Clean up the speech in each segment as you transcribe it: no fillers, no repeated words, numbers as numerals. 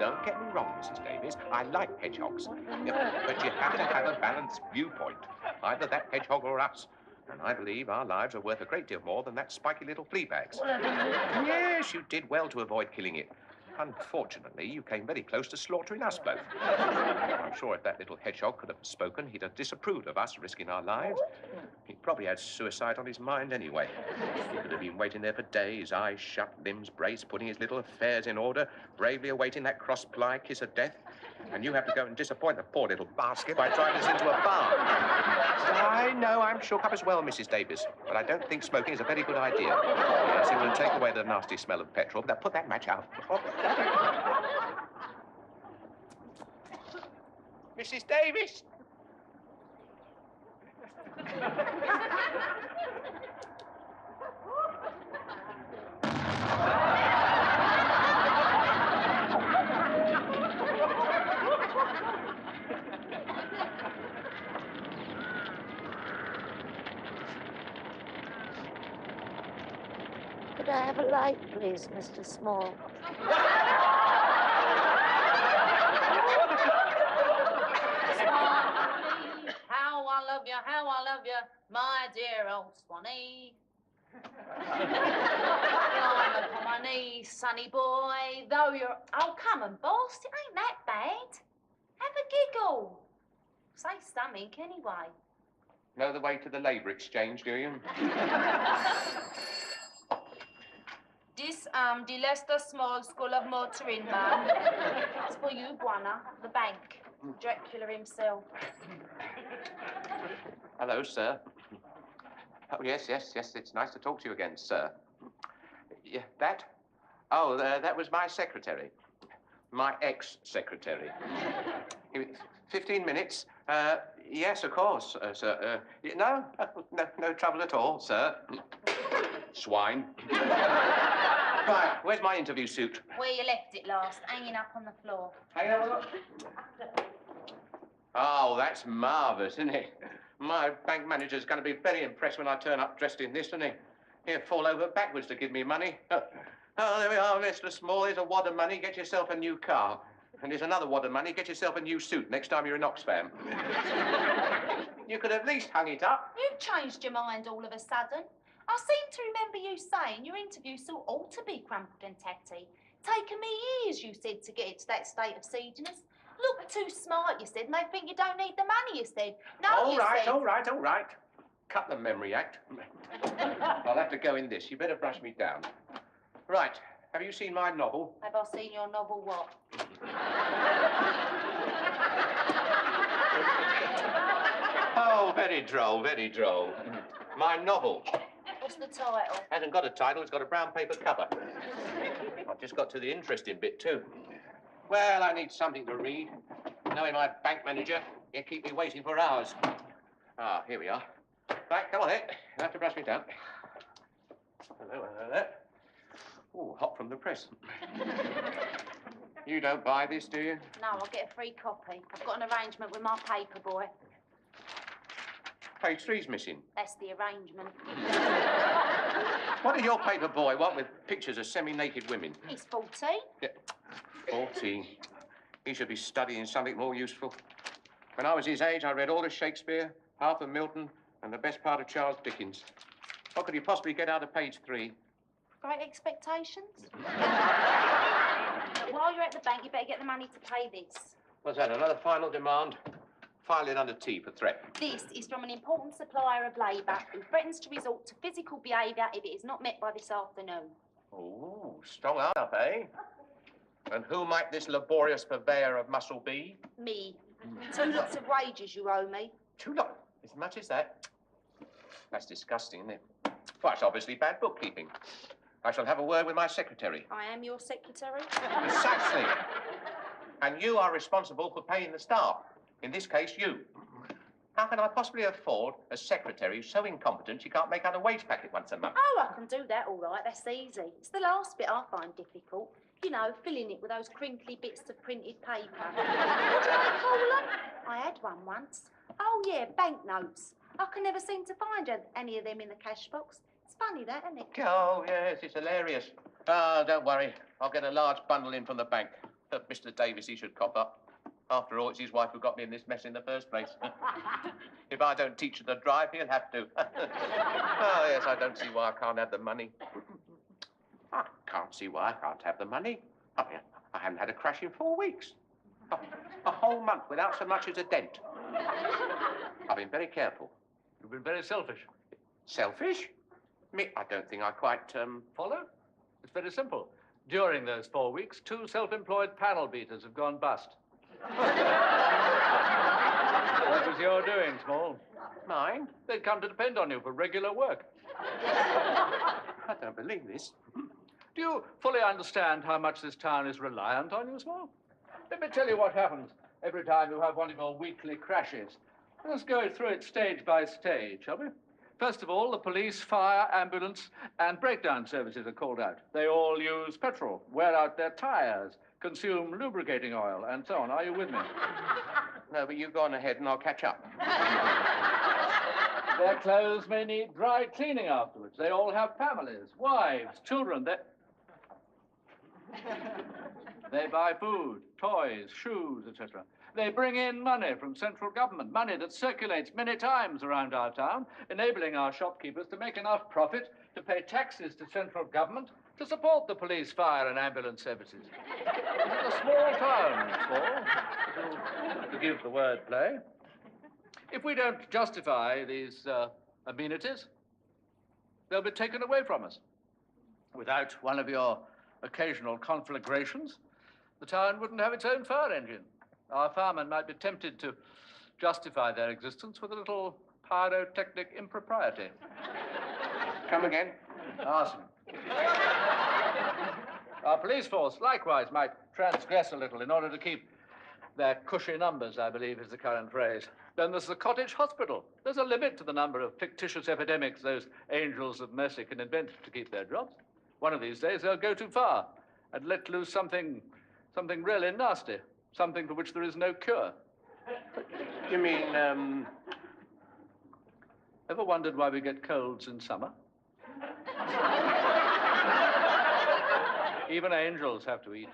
don't get me wrong, Mrs. Davis. I like hedgehogs. But you have to have a balanced viewpoint. Either that hedgehog or us. And I believe our lives are worth a great deal more than that spiky little flea bag's. Yes, you did well to avoid killing it. Unfortunately, you came very close to slaughtering us both. I'm sure if that little hedgehog could have spoken, he'd have disapproved of us risking our lives. He probably had suicide on his mind anyway. He could have been waiting there for days, eyes shut, limbs braced, putting his little affairs in order, bravely awaiting that cross-ply kiss of death. And you have to go and disappoint the poor little basket by driving us into a barn. I know I'm shook up as well, Mrs. Davis, but I don't think smoking is a very good idea. Yes, it will take away the nasty smell of petrol, but put that match out. Mrs. Davis! Could I have a light, please, Mr. Small? How I love you, my dear old Swanee. Climb upon my knees, sonny boy, though you're... Oh, come on, boss, it ain't that bad. Have a giggle. Say something anyway. Know the way to the Labour Exchange, do you? This, the Leicester Small School of Motoring, man. It's for you, Buana, the bank. Dracula himself. Hello, sir. Oh, yes, it's nice to talk to you again, sir. Yeah, that? Oh, that was my secretary. My ex-secretary. 15 minutes? Yes, of course, sir. No trouble at all, sir. Swine. Right, where's my interview suit? Where you left it last, hanging up on the floor. Hang on. Oh, that's marvellous, isn't it? My bank manager's going to be very impressed when I turn up dressed in this, isn't he? He'll fall over backwards to give me money. Oh, there we are, Mr. Small. There's a wad of money. Get yourself a new car. And there's another wad of money. Get yourself a new suit next time you're in Oxfam. You could at least hung it up. You've changed your mind all of a sudden. I seem to remember you saying your interview still ought to be crumpled and tatty. Taken me years, you said, to get it to that state of seediness. Look too smart, you said, and they think you don't need the money, you said. No, all right. Cut the memory act. I'll have to go in this. You better brush me down. Right. Have you seen my novel? Have I seen your novel what? Oh, very droll, very droll. My novel. What's the title? Hasn't got a title, it's got a brown paper cover. I've just got to the interesting bit, too. Well, I need something to read. Knowing my bank manager, he'll keep me waiting for hours. Ah, here we are. Right, come on, then. You'll have to brush me down. Hello there. Oh, hot from the press. You don't buy this, do you? No, I'll get a free copy. I've got an arrangement with my paper boy. Page 3's missing. That's the arrangement. What does your paper boy want with pictures of semi-naked women? He's 14. Yeah, 14. He should be studying something more useful. When I was his age, I read all of Shakespeare, half of Milton, and the best part of Charles Dickens. What could he possibly get out of page 3? Great expectations? While you're at the bank, you better get the money to pay this. What's that, another final demand? File it under T for threat. This is from an important supplier of labour who threatens to resort to physical behaviour if it is not met by this afternoon. Oh, strong up, eh? And who might this laborious purveyor of muscle be? Me. 2 lots of wages you owe me. 2 lots? As much as that? That's disgusting, isn't it? Well, it's obviously bad bookkeeping. I shall have a word with my secretary. I am your secretary? Precisely. And you are responsible for paying the staff. In this case, you. How can I possibly afford a secretary who's so incompetent she can't make out a wage packet once a month? Oh, I can do that all right. That's easy. It's the last bit I find difficult. You know, filling it with those crinkly bits of printed paper. What do they call them? I had one once. Oh, yeah, banknotes. I can never seem to find any of them in the cash box. It's funny, that, isn't it? Oh, yes, it's hilarious. Oh, don't worry. I'll get a large bundle in from the bank. Mr. Davis, he should cop up. After all, it's his wife who got me in this mess in the first place. If I don't teach her to drive, he'll have to. Oh, yes, I don't see why I can't have the money. I can't see why I can't have the money. I mean, I haven't had a crash in 4 weeks. A whole month without so much as a dent. I've been very careful. You've been very selfish. Selfish? Me, I don't think I quite, Follow? It's very simple. During those 4 weeks, 2 self-employed panel beaters have gone bust. What was your doing, Small? Mine? They'd come to depend on you for regular work. I don't believe this. Do you fully understand how much this town is reliant on you, Small? Let me tell you what happens every time you have one of your weekly crashes. Let's go through it stage by stage, shall we? First of all, the police, fire, ambulance, and breakdown services are called out. They all use petrol, wear out their tires, consume lubricating oil, and so on. Are you with me? No, but you go on ahead and I'll catch up. Their clothes may need dry cleaning afterwards. They all have families, wives, children. They buy food, toys, shoes, etc. They bring in money from central government, money that circulates many times around our town, enabling our shopkeepers to make enough profit to pay taxes to central government to support the police, fire, and ambulance services. It's a small town, Small, to give the word play. If we don't justify these amenities, they'll be taken away from us. Without one of your occasional conflagrations, the town wouldn't have its own fire engine. Our firemen might be tempted to justify their existence with a little pyrotechnic impropriety. Come again? Arson. Our police force, likewise, might transgress a little in order to keep their cushy numbers, I believe is the current phrase. Then there's the cottage hospital. There's a limit to the number of fictitious epidemics those angels of mercy can invent to keep their jobs. One of these days, they'll go too far and let loose something really nasty, something for which there is no cure. You mean, Ever wondered why we get colds in summer? Even angels have to eat.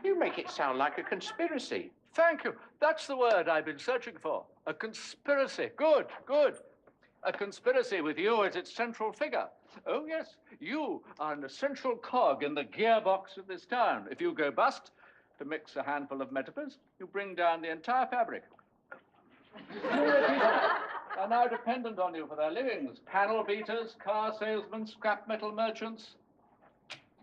You make it sound like a conspiracy. Thank you. That's the word I've been searching for. A conspiracy. Good, good. A conspiracy with you as its central figure. Oh, yes, you are an essential cog in the gearbox of this town. If you go bust, to mix a handful of metaphors, you bring down the entire fabric. Are now dependent on you for their livings. Panel beaters, car salesmen, scrap metal merchants,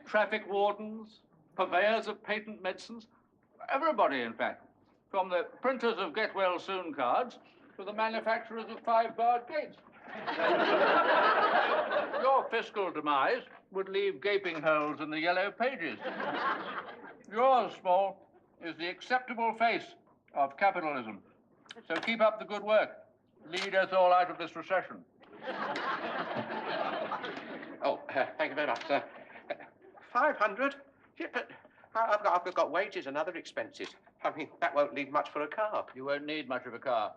traffic wardens, purveyors of patent medicines. Everybody, in fact. From the printers of get well soon cards to the manufacturers of 5-barred gates. Your fiscal demise would leave gaping holes in the yellow pages. Yours, Small, is the acceptable face of capitalism. So keep up the good work. Lead us all out of this recession. Oh, thank you very much, sir. 500? Yeah, but I've got wages and other expenses. I mean, that won't leave much for a car. You won't need much of a car.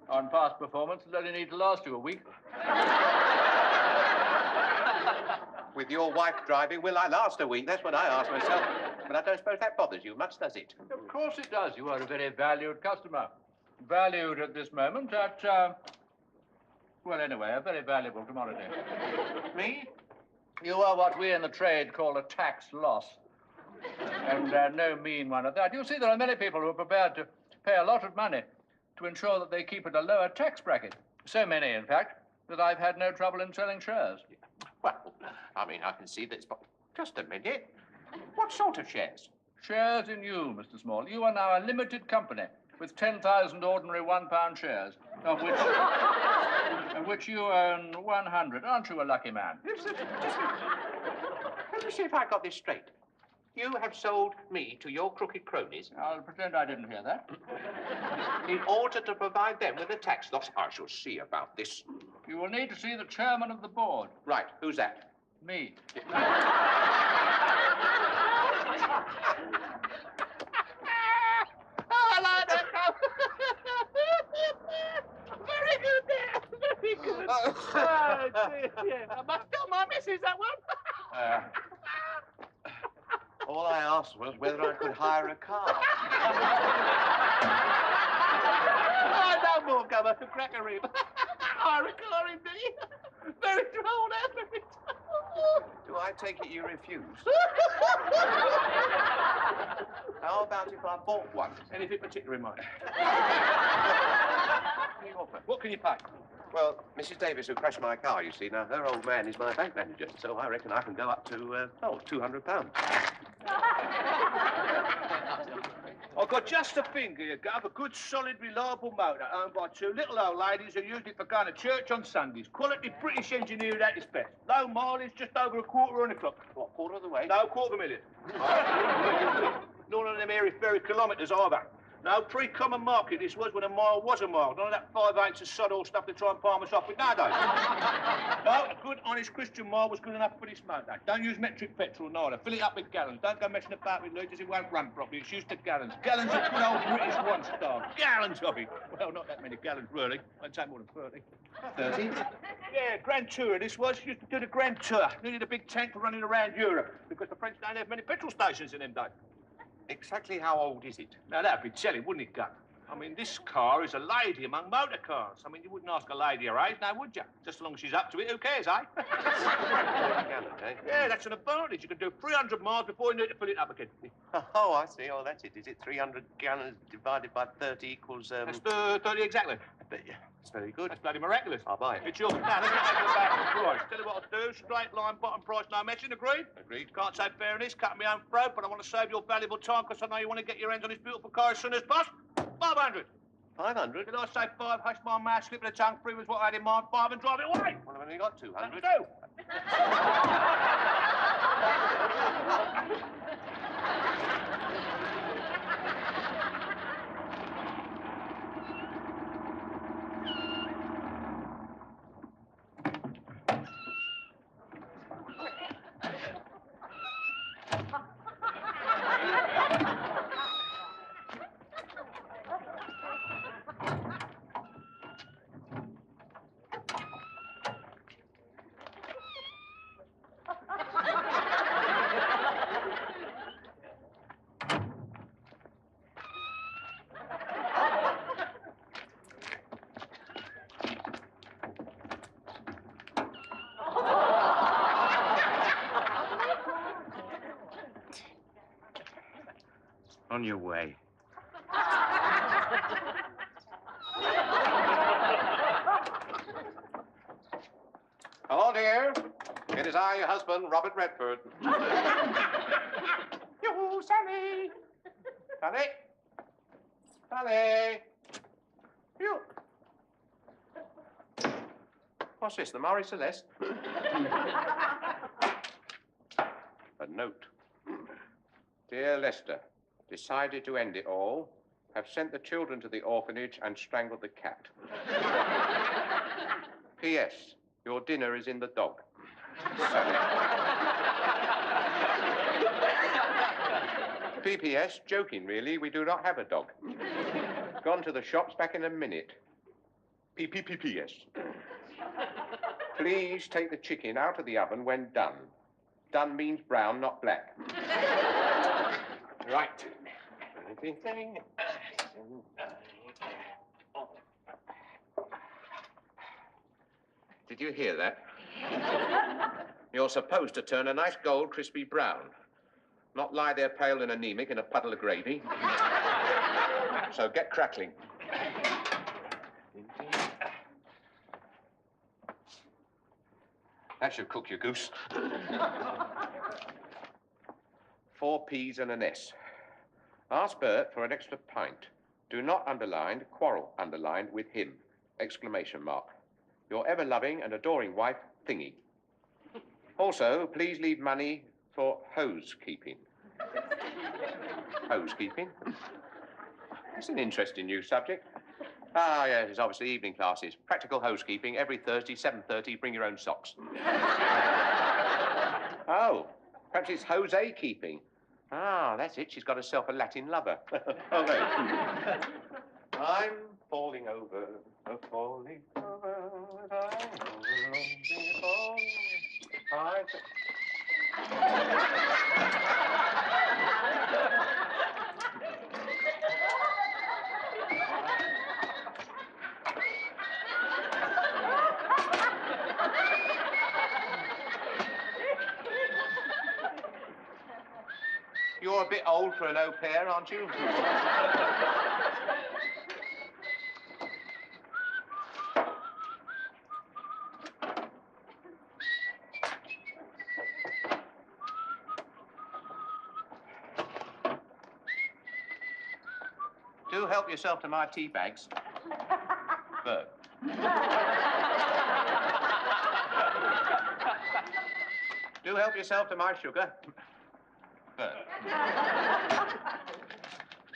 On past performance, it'll only need to last you a week. With your wife driving, will I last a week? That's what I ask myself. But I don't suppose that bothers you much, does it? Of course it does. You are a very valued customer. Valued at this moment at, well, anyway, a very valuable commodity. Me? You are what we in the trade call a tax loss. And no mean one at that. You see, there are many people who are prepared to pay a lot of money to ensure that they keep at a lower tax bracket. So many, in fact, that I've had no trouble in selling shares. Well, I mean, I can see that it's... Just a minute. What sort of shares? Shares in you, Mr. Small. You are now a limited company with 10,000 ordinary £1 shares, of which you own 100. Aren't you a lucky man? Let me see if I got this straight. You have sold me to your crooked cronies. I'll pretend I didn't hear that. In order to provide them with a tax loss. I shall see about this. You will need to see the chairman of the board. Right, who's that? Me. Very good there. Very good. Oh, dear. I must tell my missus that one. All I asked was whether I could hire a car. Oh, no more, Gummer, to crack a rib. Hire a car indeed. Very droll, very droll. Do I take it you refuse? How about if I bought one? Anything particular in mind? What can you pay? Well, Mrs. Davis, who crashed my car, you see, now her old man is my bank manager, so I reckon I can go up to, £200. I've got just a thing here, Gov, a good, solid, reliable motor owned by two little old ladies who use it for going to church on Sundays. Quality British engineered at its best. Low mileage, just over a quarter on the clock. What, quarter of the way? No, $250,000. None of them airy-fairy kilometres either. No, pre-common market this was when a mile was a mile. None of that 5/8 of sod-all stuff to try and palm us off with nowadays. No, a good, honest Christian mile was good enough for this motor. Don't use metric petrol neither. Fill it up with gallons. Don't go messing about with litres, it won't run properly. It's used to gallons. Gallons of good old British one-star. Gallons of it. Well, not that many gallons, really. I'd say more than 30. 30? Yeah, Grand Tour this was. Used to do the Grand Tour. Needed a big tank for running around Europe because the French don't have many petrol stations in them days. Exactly how old is it? Now, that'd be telling, wouldn't it, Gun? I mean, this car is a lady among motor cars. I mean, you wouldn't ask a lady her age, now, would you? Just as long as she's up to it, who cares, eh? Gallon, eh? Yeah, that's an advantage. You can do 300 miles before you need to fill it up again. Oh, I see. Oh, that's it. Is it 300 gallons divided by 30 equals, That's 30 exactly. But, yeah, that's very good. That's bloody miraculous. I'll buy it. It's yours. Now, let's not go back to the price. Tell you what I'll do. Straight line, bottom price, no messing. Agreed? Agreed. Can't say fair in this. Cut my own throat, but I want to save your valuable time because I know you want to get your hands on this beautiful car as soon as possible. 500. 500? Did I say 5? Hush my mouth, slip of the tongue. 3 was what I had in mind. 5 and drive it away. Well, I've only got 200. That'll do. On your way. Hello, dear. It is I, your husband, Robert Redford. Yoo-hoo, Sally. Sally. Sally. You. What's this, the Marie Celeste? A note. Dear Lester, decided to end it all. Have sent the children to the orphanage and strangled the cat. P.S. Your dinner is in the dog. Sally. P.P.S. Joking, really. We do not have a dog. Gone to the shops, back in a minute. P.P.P.P.S. Please take the chicken out of the oven when done. Done means brown, not black. Right. Did you hear that? You're supposed to turn a nice gold, crispy brown. Not lie there pale and anemic in a puddle of gravy. So get crackling. That should cook your goose. 4 P's and an S. Ask Bert for an extra pint. Do not underline, quarrel underlined with him. Exclamation mark. Your ever-loving and adoring wife, Thingy. Also, please leave money for housekeeping. Housekeeping? It's an interesting new subject. Ah, yes, it's obviously evening classes. Practical housekeeping every Thursday, 7:30, bring your own socks. Oh, perhaps it's Jose keeping. Ah, that's it. She's got herself a Latin lover. Okay. I'm falling over, falling over, I'm You're a bit old for an au pair, aren't you? Do help yourself to my tea bags. Bert. Do help yourself to my sugar. Bert.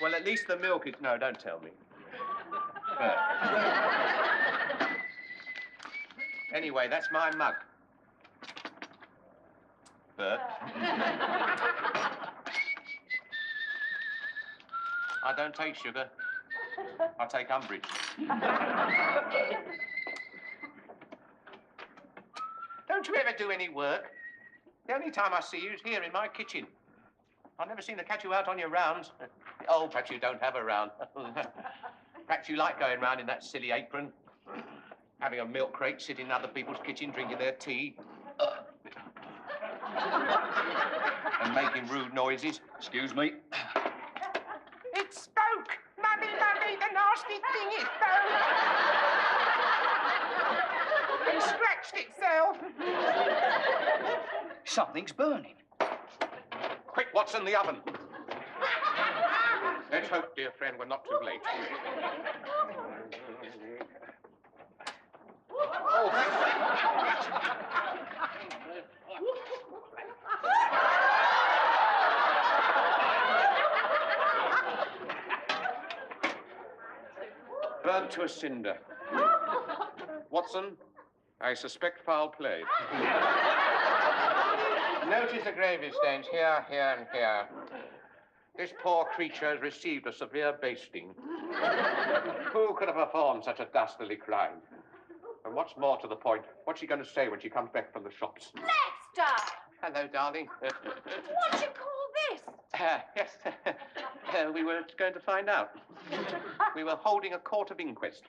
Well, at least the milk is... No, don't tell me. Bert. Anyway, that's my mug. Bert. I don't take sugar. I take umbrage. Don't you ever do any work? The only time I see you is here in my kitchen. I've never seen to catch you out on your rounds. Oh, perhaps you don't have a round. Perhaps you like going round in that silly apron, having a milk crate, sitting in other people's kitchen, drinking their tea. And making rude noises. Excuse me. It spoke! Mummy, Mummy, the nasty thing, it spoke! And scratched itself. Something's burning. Quick, what's in the oven? Let's hope, dear friend, we're not too late. Burnt to a cinder. Watson, I suspect foul play. Notice the gravy stains here, here, and here. This poor creature has received a severe basting. Who could have performed such a dastardly crime? And what's more to the point, what's she going to say when she comes back from the shops? Lester! Hello, darling. What do you call this? Yes, we were going to find out. We were holding a court of inquest.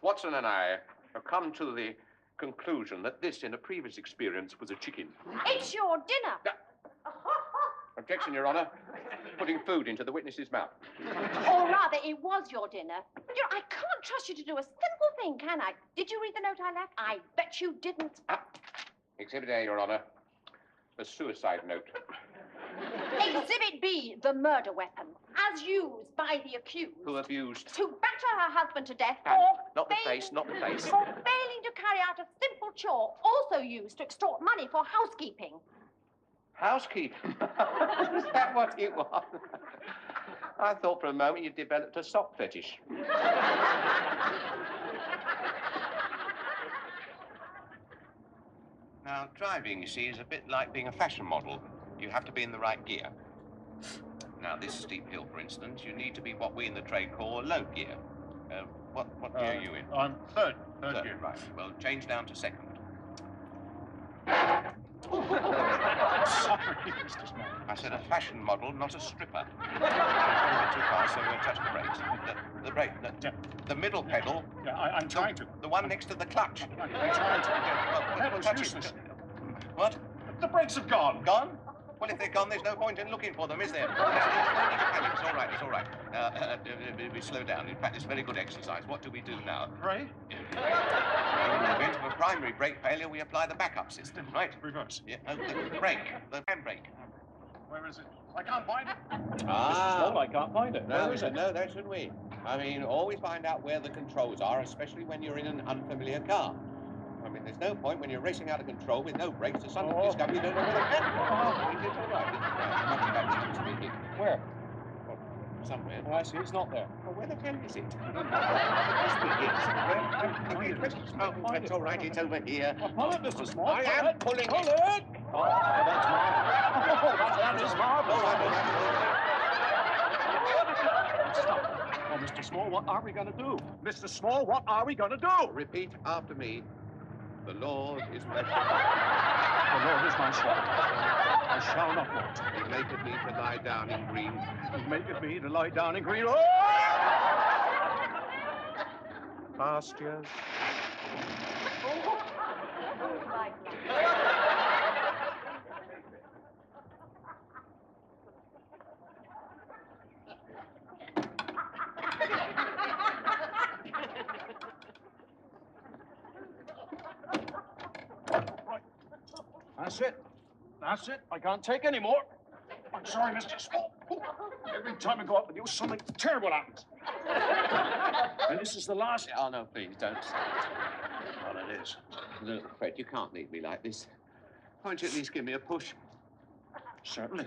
Watson and I have come to the conclusion that this, in a previous experience, was a chicken. It's your dinner. Objection, Your Honor. Putting food into the witness's mouth. Or rather, it was your dinner. You know, I can't trust you to do a simple thing, can I? Did you read the note I left? I bet you didn't. Exhibit A, Your Honor. A suicide note. Exhibit B, the murder weapon, as used by the accused. Who abused? To batter her husband to death And or... not the face, not the face. For failing to carry out a simple chore, also used to extort money for housekeeping. Housekeeping? Is that what it was? I thought for a moment you developed a sock fetish. Now, driving, you see, is a bit like being a fashion model. You have to be in the right gear. Now, this steep hill, for instance, you need to be what we in the trade call low gear. What gear are you in? I'm third gear. Right. Well, change down to second. Sorry, Mr. Small. I said a fashion model, not a stripper. I'm going a bit too fast, so we'll touch the brakes. The brake, the middle pedal. Yeah, I'm trying to. The one next to the clutch. I'm trying to. Well, touch it. Useless. What? The brakes have gone. Gone? Well, if they're gone, there's no point in looking for them, is there? It's all right, it's all right. We slow down. In fact, it's very good exercise. What do we do now? Pray? In the event of a primary brake failure, we apply the backup system, right? Reverse. Yeah, the brake, the handbrake. Where is it? I can't find it. Ah. Mr. Small, I can't find it. Where is it? No, that should we. I mean, always find out where the controls are, especially when you're in an unfamiliar car. I mean, there's no point when you're racing out of control with no brakes to suddenly discover you don't know where the pedal is. It's all right. Nothing bad speaking. Where? Well, somewhere. Oh, I see. It's not there. Well, where the hell is it? Oh, that's all right. It's over here. Pull it, Mr. Small. I am pulling Pull it. it. Oh, that's marvelous. Oh, that is marvelous. Stop. Oh, Mr. Small, what are we going to do? Mr. Small, what are we going to do? Repeat after me. The Lord is my shepherd. The Lord is my shepherd. I shall not want. He maketh me to lie down in green. He maketh me to lie down in green. Oh! Pastures. That's it. That's it. I can't take any more. I'm sorry, Mr. Small. Every time I go up with you, something terrible happens. And this is the last... Oh, no, please, don't say it. Well, it is. Look, Fred, you can't leave me like this. Why don't you at least give me a push? Certainly.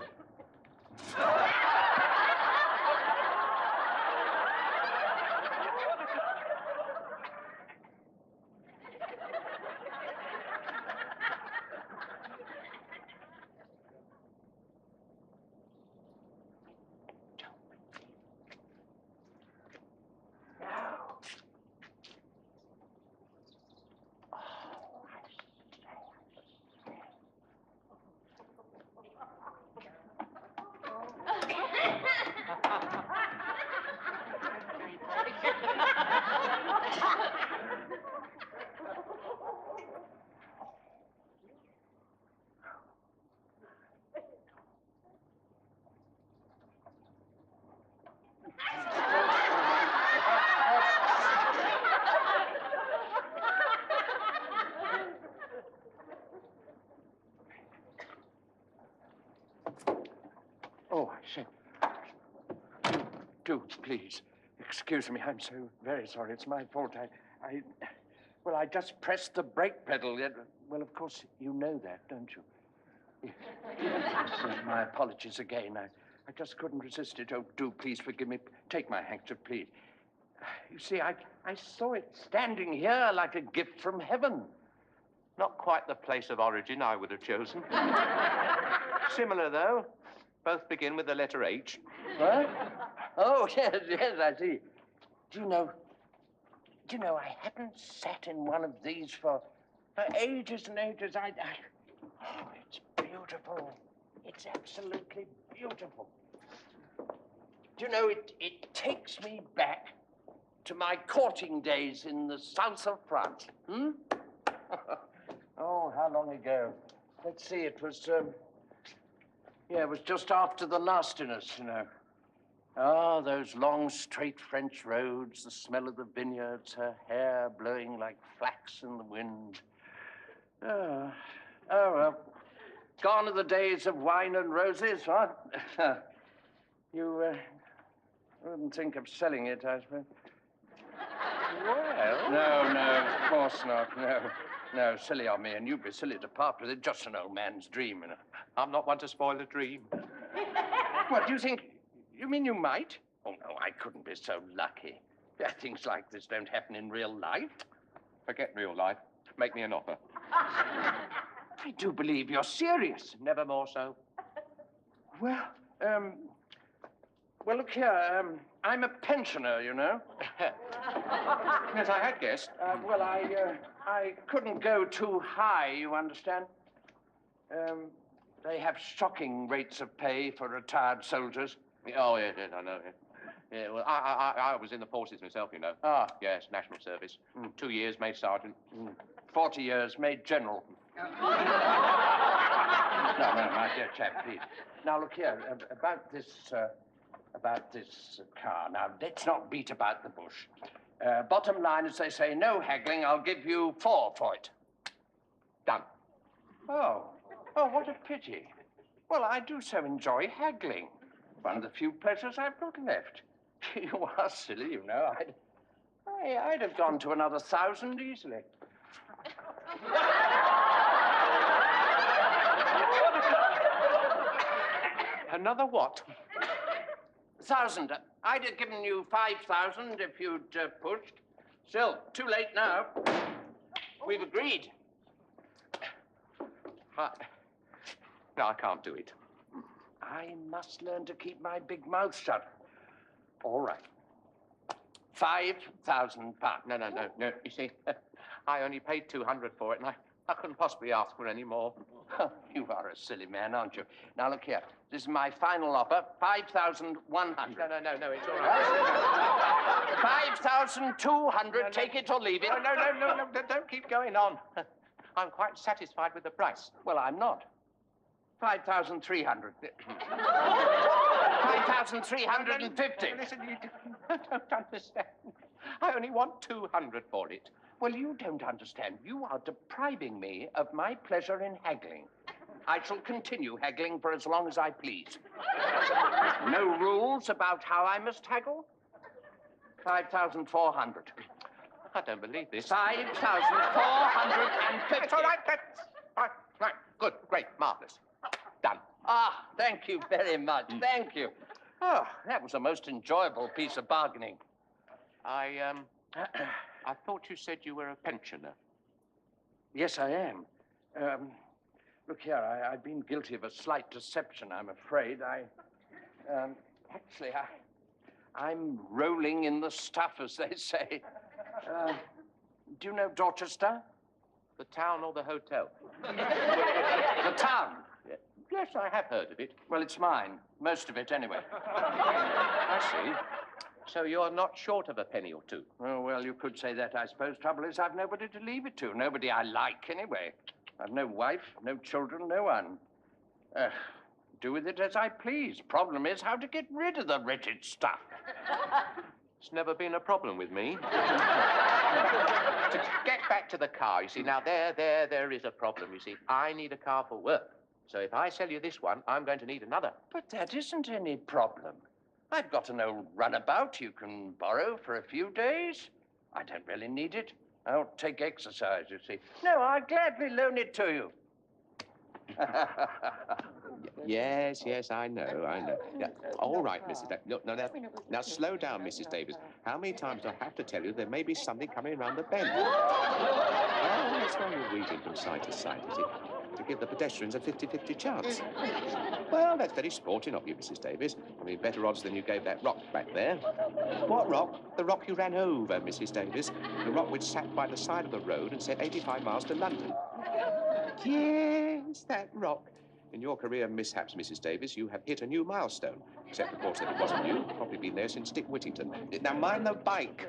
Oh, I say. Do, please. Excuse me. I'm so very sorry. It's my fault. Well, I just pressed the brake pedal. Well, of course, you know that, don't you? My apologies again. I just couldn't resist it. Oh, do please forgive me. Take my handkerchief, please. You see, I saw it standing here like a gift from heaven. Not quite the place of origin I would have chosen. Similar, though. Both begin with the letter H. What? Oh, yes, I see. Do you know, I haven't sat in one of these for ages and ages. Oh, it's beautiful. It's absolutely beautiful. Do you know, it takes me back to my courting days in the south of France. Oh, how long ago? Let's see, it was just after the nastiness, you know. Ah, those long, straight French roads, the smell of the vineyards, her hair blowing like flax in the wind. Oh, well. Gone are the days of wine and roses, what? You wouldn't think of selling it, I suppose. Well... No, of course not, no. No, silly on me, and you'd be silly to part with it. Just an old man's dream, you know. I'm not one to spoil a dream. What, do you think... You mean you might? Oh, no, I couldn't be so lucky. Things like this don't happen in real life. Forget real life. Make me an offer. I do believe you're serious. Never more so. Well, look here. I'm a pensioner, you know. Yes, I had guessed. Well, I couldn't go too high, you understand? They have shocking rates of pay for retired soldiers. Oh, yeah, I know. Yeah, well, I was in the forces myself, you know. Ah. Yes, national service. 2 years, made sergeant. 40 years, made general. No, my dear chap, please. Now, look here, about this car. Now, let's not beat about the bush. Bottom line, as they say, no haggling. I'll give you 4 for it. Done. Oh, what a pity. Well, I do so enjoy haggling. One of the few pleasures I've got left. You are silly, you know. I'd have gone to another 1,000 easily. Another what? 1,000. I'd have given you 5,000 if you'd pushed. Still, too late now. We've agreed. No, I can't do it. I must learn to keep my big mouth shut. All right. £5,000. No. You see, I only paid 200 for it, and I couldn't possibly ask for any more. You are a silly man, aren't you? Now, look here. This is my final offer, 5,100. No, it's all right. 5,200, No. Take it or leave it. No, don't keep going on. I'm quite satisfied with the price. Well, I'm not. 5,300. 5,350. Listen, you don't understand. I only want 200 for it. Well, you don't understand. You are depriving me of my pleasure in haggling. I shall continue haggling for as long as I please. No rules about how I must haggle? 5,400. I don't believe this. 5,450. It's all right. Right. Good. Great. Marvellous. Done. Ah, thank you very much. Thank you. Oh, that was a most enjoyable piece of bargaining. I thought you said you were a pensioner. Yes, I am. Look here, I've been guilty of a slight deception, I'm afraid. Actually, I'm rolling in the stuff, as they say. Do you know Dorchester? The town or the hotel? The town. Yes, I have heard of it. Well, it's mine. Most of it, anyway. I see. So you're not short of a penny or two? Oh, well, you could say that, I suppose. Trouble is, I've nobody to leave it to. Nobody I like, anyway. I've no wife, no children, no one. Do with it as I please. Problem is how to get rid of the wretched stuff. It's never been a problem with me. To get back to the car, you see, now there is a problem, you see. I need a car for work. So if I sell you this one, I'm going to need another. But that isn't any problem. I've got an old runabout you can borrow for a few days. I don't really need it. I don't take exercise, you see. No, I'll gladly loan it to you. Yes, I know. Yeah. All right, Mrs. Davis. Look, now, slow down, Mrs. Davis. How many times do I have to tell you there may be something coming around the bend? Oh, that's why you're weaving from side to side, is it? To give the pedestrians a 50-50 chance. Well, that's very sporting of you, Mrs. Davis. I mean, better odds than you gave that rock back there. What rock? The rock you ran over, Mrs. Davis. The rock which sat by the side of the road and said 85 miles to London. Yes, that rock. In your career of mishaps, Mrs. Davis, you have hit a new milestone. Except, of course, that it wasn't you. You've probably been there since Dick Whittington. Now, mind the bike.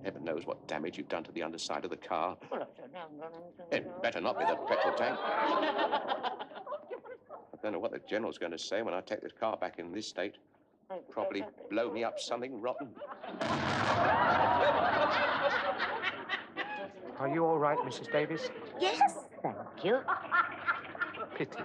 Heaven knows what damage you've done to the underside of the car. It better not be the petrol tank. I don't know what the General's going to say when I take this car back in this state. Probably blow me up something rotten. Are you all right, Mrs. Davis? Yes, thank you. Pity.